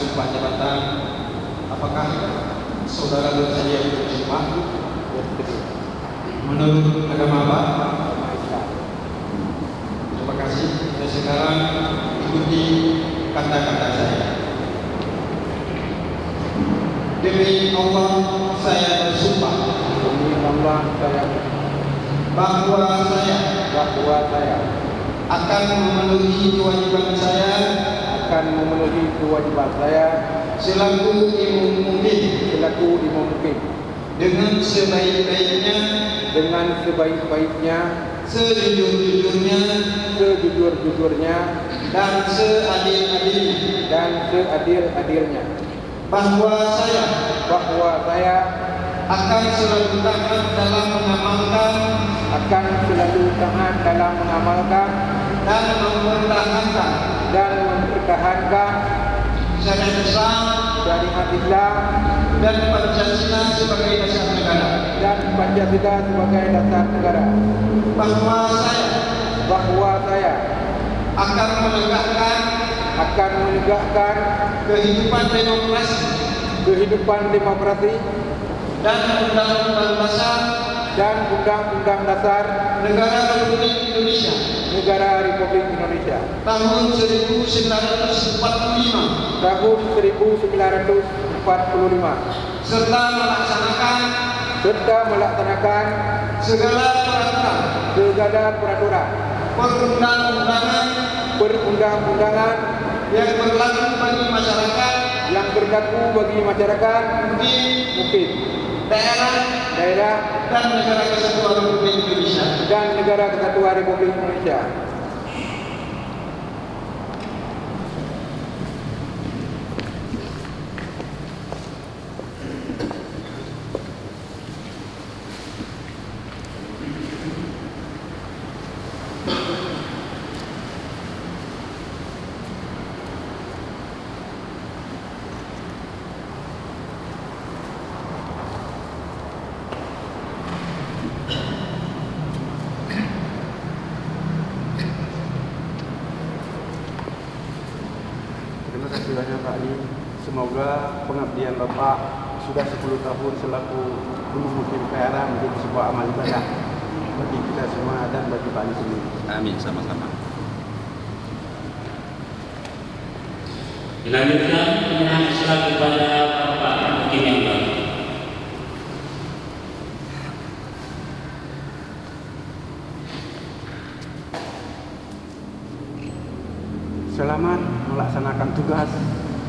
sumpah jabatan, apakah saudara bersedia untuk bersumpah? Menurut agama apa? Terima kasih. Dan sekarang ikuti kata-kata saya. Demi Allah saya bersumpah. Demi Allah saya bahwa saya akan memenuhi kewajiban saya selaku imam mukmin dengan sebaik-baiknya, sejujur-jujurnya dan seadil-adilnya, bahwa saya akan selalu taat dalam mengamalkan dan mempertahankan syariat Islam dan Pancasila sebagai dasar negara, bahwa saya akan menegakkan kehidupan demokrasi dan undang-undang dasar negara Republik Indonesia tahun 1945 serta melaksanakan segala peraturan perundang-undangan yang berlaku bagi masyarakat mukmin daerah dan negara kesatuan Republik Indonesia. Terima kasih banyak Pak Ali. Semoga pengabdian Bapak sudah 10 tahun selaku imam mukmin PRA menjadi sebuah amal ibadah bagi kita semua dan bagi Pak Ali sendiri. Amin, sama-sama. Selanjutnya penyerahan Islam kepada Bapak Hakim yang baru. Selamat melaksanakan tugas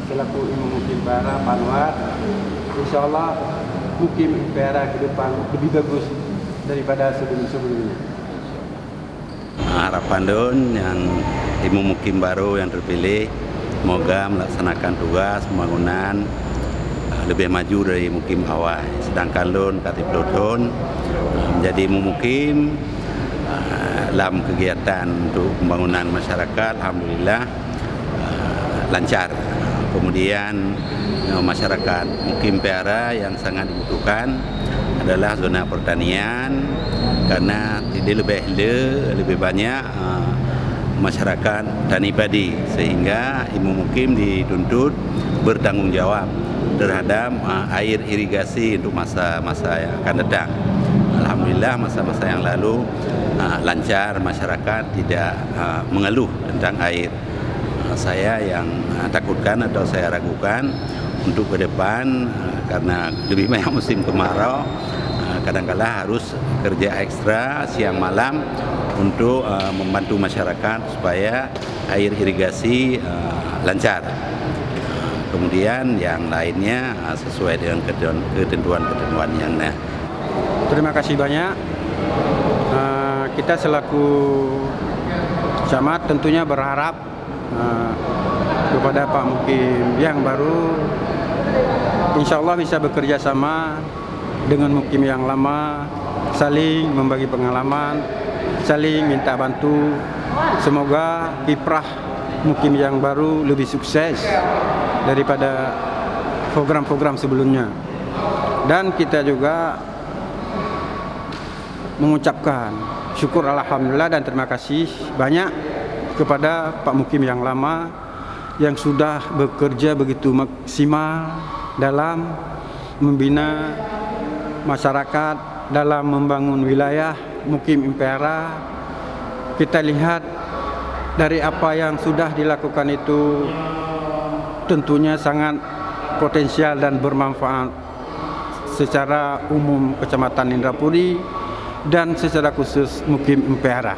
selaku imam mukmin PRA Pak Anwar. Insyaallah mukmin PRA ke depan lebih bagus daripada sebelum-sebelumnya. Harapan Don yang imam mukim baru yang terpilih semoga melaksanakan tugas pembangunan lebih maju dari mukim awal. Sedangkan Don Katib Don menjadi imam mukim dalam kegiatan untuk pembangunan masyarakat, alhamdulillah lancar. Kemudian masyarakat mukim PRA yang sangat dibutuhkan adalah zona pertanian karena lebih banyak masyarakat tani padi, sehingga imam mukim dituntut bertanggung jawab terhadap air irigasi untuk masa-masa yang akan datang. Alhamdulillah masa-masa yang lalu lancar, masyarakat tidak mengeluh tentang air. Saya yang takutkan atau saya ragukan untuk ke depan karena lebih banyak musim kemarau, kadang-kala harus kerja ekstra siang malam untuk membantu masyarakat supaya air irigasi lancar. Kemudian yang lainnya sesuai dengan ketentuan-ketentuan yang ada. Terima kasih banyak. Kita selaku camat tentunya berharap kepada Pak Mukim yang baru, insya Allah bisa bekerja sama dengan Mukim yang lama, saling membagi pengalaman, saling minta bantu. Semoga kiprah Mukim yang baru lebih sukses daripada program-program sebelumnya. Dan kita juga mengucapkan syukur alhamdulillah dan terima kasih banyak kepada Pak Mukim yang lama yang sudah bekerja begitu maksimal dalam membina masyarakat, dalam membangun wilayah Mukim Impera. Kita lihat dari apa yang sudah dilakukan itu tentunya sangat potensial dan bermanfaat secara umum Kecamatan Indrapuri dan secara khusus Mukim Impera.